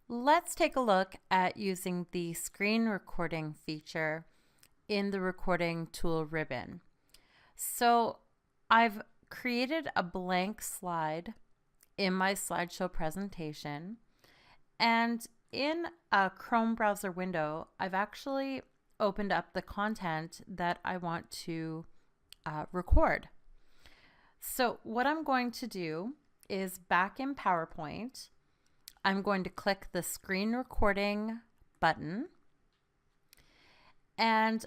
Let's take a look at using the screen recording feature in the recording tool ribbon. So I've created a blank slide in my slideshow presentation, and in a Chrome browser window, I've actually opened up the content that I want to record. So what I'm going to do is, back in PowerPoint, I'm going to click the screen recording button, and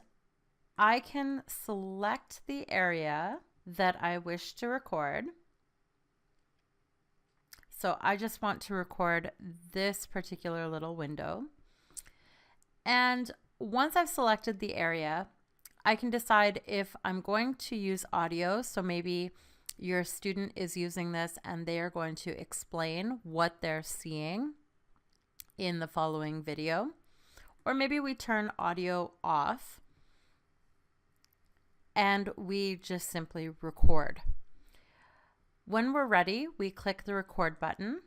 I can select the area that I wish to record. So I just want to record this particular little window. And once I've selected the area, I can decide if I'm going to use audio. So maybe your student is using this and they are going to explain what they're seeing in the following video. Or maybe we turn audio off and we just simply record. When we're ready, we click the record button.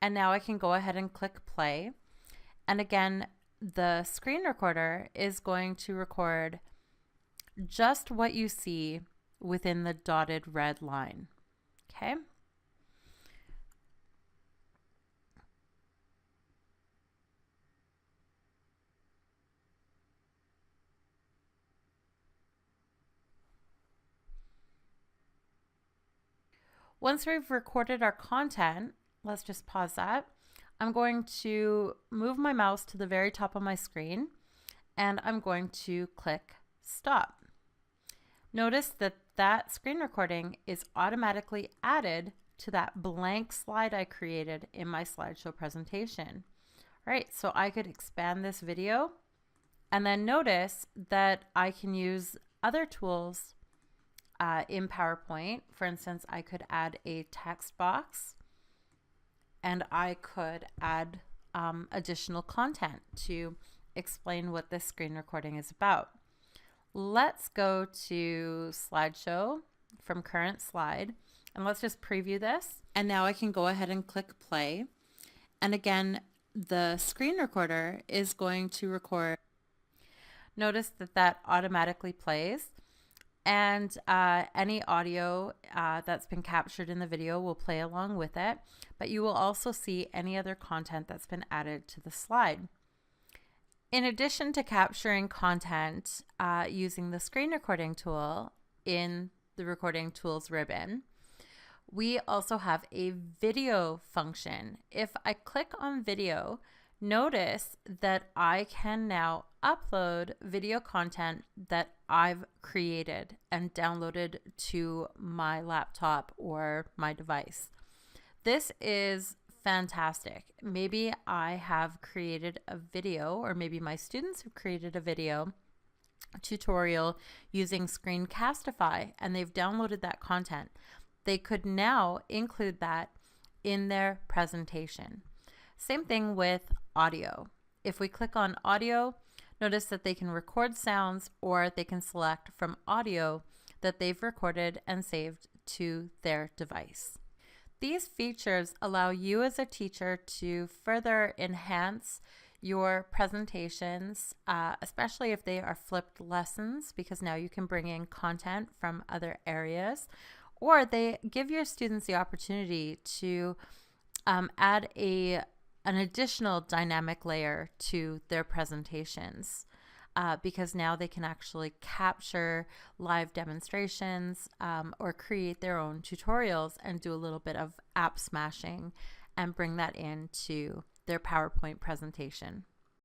And now I can go ahead and click play. And again, the screen recorder is going to record just what you see within the dotted red line. Okay. Once we've recorded our content, let's just pause that. I'm going to move my mouse to the very top of my screen, and I'm going to click stop. Notice that that screen recording is automatically added to that blank slide I created in my slideshow presentation. All right, so I could expand this video, and then notice that I can use other tools in PowerPoint. For instance, I could add a text box, and I could add additional content to explain what this screen recording is about. Let's go to slideshow from current slide, and let's just preview this. And now I can go ahead and click play. And again, the screen recorder is going to record. Notice that that automatically plays. And any audio that's been captured in the video will play along with it, but you will also see any other content that's been added to the slide. In addition to capturing content using the screen recording tool in the recording tools ribbon, we also have a video function. If I click on video, notice that I can now upload video content that I've created and downloaded to my laptop or my device. This is fantastic. Maybe I have created a video, or maybe my students have created a video tutorial using Screencastify, and they've downloaded that content. They could now include that in their presentation. Same thing with audio. If we click on audio, notice that they can record sounds, or they can select from audio that they've recorded and saved to their device. These features allow you as a teacher to further enhance your presentations, especially if they are flipped lessons, because now you can bring in content from other areas, or they give your students the opportunity to add an additional dynamic layer to their presentations, because now they can actually capture live demonstrations or create their own tutorials and do a little bit of app smashing and bring that into their PowerPoint presentation.